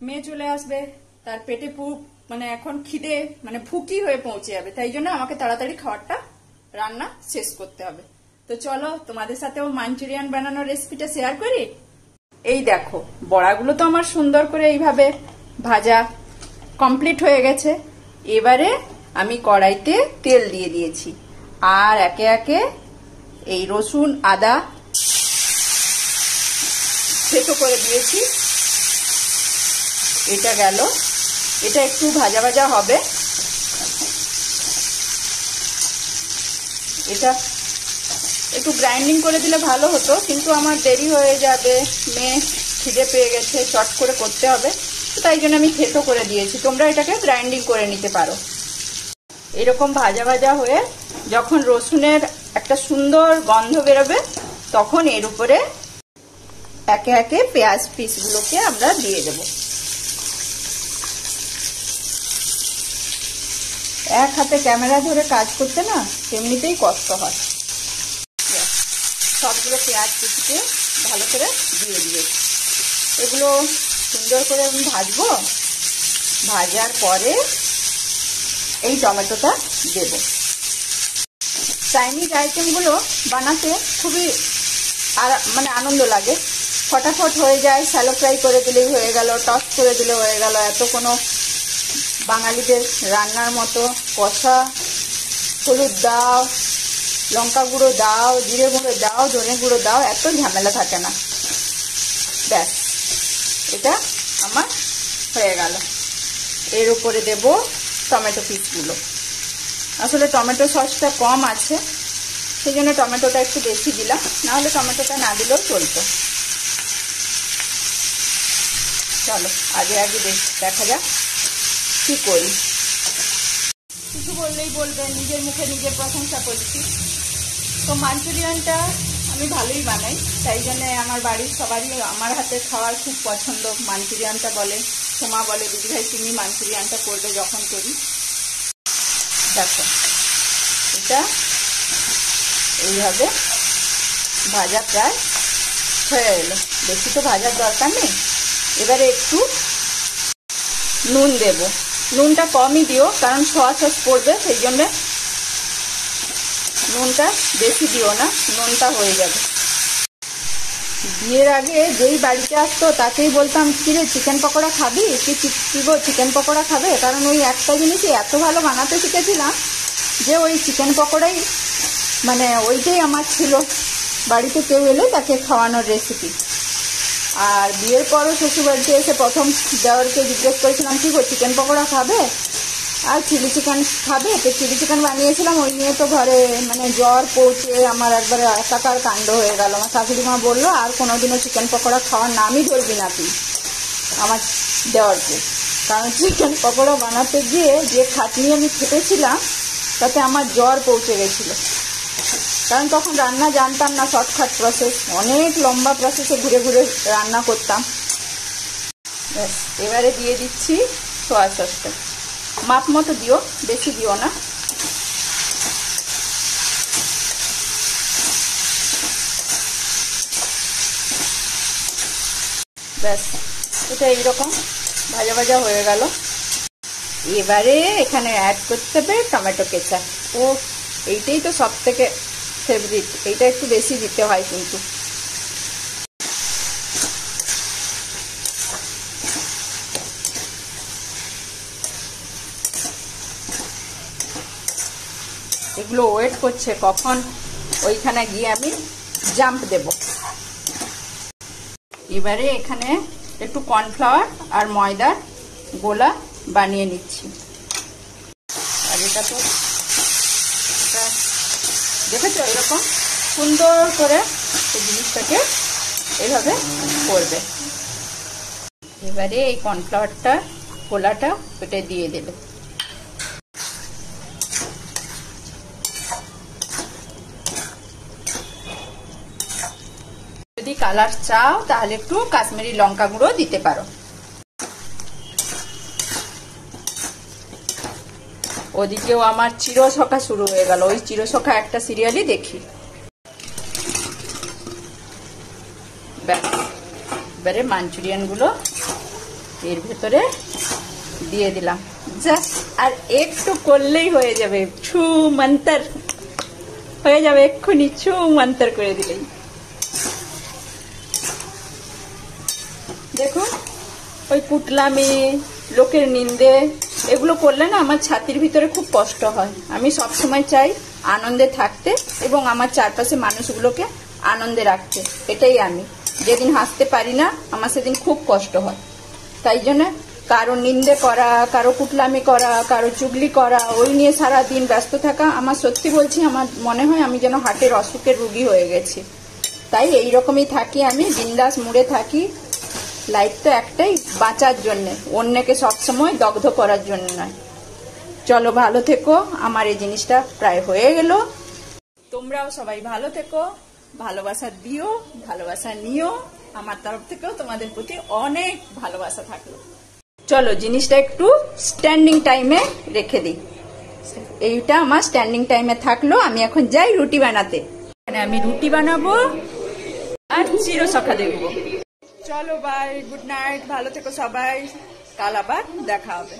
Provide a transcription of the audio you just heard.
মেয়ে চলে আসবে, তার পেটে মানে এখন খিদে মানে ভুকি হয়ে পৌঁছে যাবে, তাই জন্য আমাকে তাড়াতাড়ি খাবারটা রান্না শেষ করতে হবে। তো চলো তোমাদের সাথেও মাঞ্চুরিয়ান বানানোর রেসিপিটা শেয়ার করি। এই দেখো, বড়াগুলো তো আমার সুন্দর করে এইভাবে ভাজা কমপ্লিট হয়ে গেছে। এবারে আমি কড়াইতে তেল দিয়ে দিয়েছি, আর একে একে এই রসুন আদা থেতো করে দিয়েছি। এটা গেল, এটা একটু ভাজা ভাজা হবে। এটা একটু গ্রাইন্ডিং করে দিলে ভালো হতো, কিন্তু আমার দেরি হয়ে যাবে, মেয়ে খিদে পেয়ে গেছে, চট করে করতে হবে, তো তাই জন্য আমি থেতো করে দিয়েছি। তোমরা এটাকে গ্রাইন্ডিং করে নিতে পারো। এরকম ভাজা ভাজা হয়ে যখন রসুনের একটা সুন্দর গন্ধ বেরোবে, তখন এর উপরে একে একে পেঁয়াজ পিসগুলোকে আমরা দিয়ে দেব। এক হাতে ক্যামেরা ধরে কাজ করতে না এমনিতেই কষ্ট হয়। সবগুলো পেঁয়াজ কুচিকে ভালো করে দিয়ে দিয়েছি। এগুলো সুন্দর করে আমি ভাজবো। ভাজার পরে এই টমেটোটা দেব। চাইনিজ আইটেমগুলো বানাতে খুবই মানে আনন্দ লাগে, ফটাফট হয়ে যায়। শ্যালো ফ্রাই করে দিলেই হয়ে গেল, টস করে দিলে হয়ে গেল। এত কোনো বাঙালিদের রান্নার মতো কষা, হলুদ দাও, লঙ্কা গুঁড়ো দাও, জিরে গুঁড়ো দাও, ধনে গুঁড়ো দাও, এত ঝামেলা থাকে না। ব্যাস, এটা আমার হয়ে গেল। এর উপরে দেব টমেটো পিসগুলো। আসলে টমেটো সসটা কম আছে, সেই জন্য টমেটোটা একটু বেশি দিলাম, নাহলে টমেটোটা না দিলেও চলতো। চলো আগে দেখা যাক কি করি। কিছু বললেই বলবে নিজের মুখে নিজের প্রশংসা করছি। তো মাঞ্চুরিয়ানটা আমি ভালোই বানাই, তাই জন্য আমার বাড়ির সবারই আমার হাতে খাওয়ার খুব পছন্দ। মাঞ্চুরিয়ানটা বলে, সোমা বলে দিদিভাই তুমি মাঞ্চুরিয়ানটা করবে যখন করি। দেখো, এটা এইভাবে ভাজা প্রায় হয়ে এলো, বেশি তো ভাজার দরকার নেই। এবারে একটু নুন দেব। নুনটা কমই দিও, কারণ সোয়া সস পড়বে, সেই জন্য নুনটা বেশি দিও না, নুনটা হয়ে যাবে। বিয়ের আগে যেই বাড়িতে আসতো তাকেই বলতাম কিরে চিকেন পকোড়া খাবি, কি গো চিকেন পকোড়া খাবে, কারণ ওই একটা জিনিসই এত ভালো বানাতে শিখেছিলাম যে ওই চিকেন পকোড়াই মানে ওইটাই আমার ছিল বাড়িতে কেউ এলে তাকে খাওয়ানোর রেসিপি। আর বিয়ের পরও শ্বশুরবাড়িতে এসে প্রথম দেওয়ারকে জিজ্ঞেস করেছিলাম কি গো চিকেন পকোড়া খাবে আর চিলি চিকেন খাবে, তো চিলি চিকেন বানিয়েছিলাম। ওই নিয়ে তো ঘরে মানে জ্বর পৌঁছে আমার একবারে একাকার কাণ্ড হয়ে গেল। আমার শাশুড়ি মা বললো আর কোনোদিনও চিকেন পকোড়া খাওয়ার নামই ধরবি না তুই আমার দেওয়ারকে, কারণ চিকেন পকোড়া বানাতে গিয়ে যে খাটনি আমি খেটেছিলাম তাতে আমার জ্বর পৌঁছে গেছিলো। কারণ তখন রান্না জানতাম না, শর্টকাট প্রসেস, অনেক লম্বা প্রসেসে ঘুরে ঘুরে রান্না করতাম। এবারে দিয়ে দিচ্ছি সোয়া সসটা, মাপ মতো দিও, বেশি দিও না। ব্যাস, এটা এইরকম ভাজা ভাজা হয়ে গেল। এবারে এখানে অ্যাড করতে হবে টমেটো কেচাপ। ও এইটাই তো সব থেকে ফেভারিট, এইটা একটু বেশি দিতে হয় কিন্তু। এগুলো ওয়েট করছে কখন ওইখানে গিয়ে আমি জাম্প দেব। এবারে এখানে একটু কর্নফ্লাওয়ার আর ময়দার গোলা বানিয়ে নিচ্ছি। আর এটা তো দেখেছো এরকম সুন্দর করে এই জিনিসটাকে এইভাবে করবে। এবারে এই কর্নফ্লাওয়ারটা গোলাটা পেটে দিয়ে দেবে। যদি কালার চাও তাহলে একটু কাশ্মীরি লঙ্কা গুঁড়ো দিতে পারো। ওদিকেও আমার চিরসখা শুরু হয়ে গেল, ওই চিরসখা একটা সিরিয়ালই দেখি। এবারে মাঞ্চুরিয়ান গুলো এর ভেতরে দিয়ে দিলাম। জাস্ট আর একটু করলেই হয়ে যাবে, ছু মন্তর হয়ে যাবে, এক্ষুনি ছু মন্তর করে দিলেই। দেখুন, ওই কুটলামি, লোকের নিন্দে, এগুলো করলে না আমার ছাতির ভিতরে খুব কষ্ট হয়। আমি সব সময় চাই আনন্দে থাকতে এবং আমার চারপাশে মানুষগুলোকে আনন্দে রাখতে। এটাই আমি। যেদিন হাসতে পারি না আমার সেদিন খুব কষ্ট হয়। তাই জন্য কারো নিন্দে করা, কারো কুটলামি করা, কারো চুগলি করা, ওই নিয়ে সারা দিন ব্যস্ত থাকা, আমার সত্যি বলছি আমার মনে হয় আমি যেন হার্টের অসুখের রোগী হয়ে গেছি। তাই এই রকমই থাকি আমি, বিন্দাস মুড়ে থাকি। লাইফ তো একটাই, বাঁচার জন্যে, অন্যকে সবসময় দগ্ধ করার জন্য নয়। চলো ভালো থেকো। আমার এই জিনিসটা প্রায় হয়ে গেল। তোমরাও সবাই ভালো থেকো, ভালোবাসা দিও, ভালোবাসা নিও। আমার তরফ থেকেও তোমাদের প্রতি অনেক ভালোবাসা থাকলো। চলো জিনিসটা একটু স্ট্যান্ডিং টাইমে রেখে দিই। এইটা আমার স্ট্যান্ডিং টাইমে থাকলো। আমি এখন যাই রুটি বানাতে। আমি রুটি বানাবো আর চিরসখা দেখবো। চলো বাই, গুড নাইট, ভালো থেকো সবাই, কাল আবার দেখা হবে।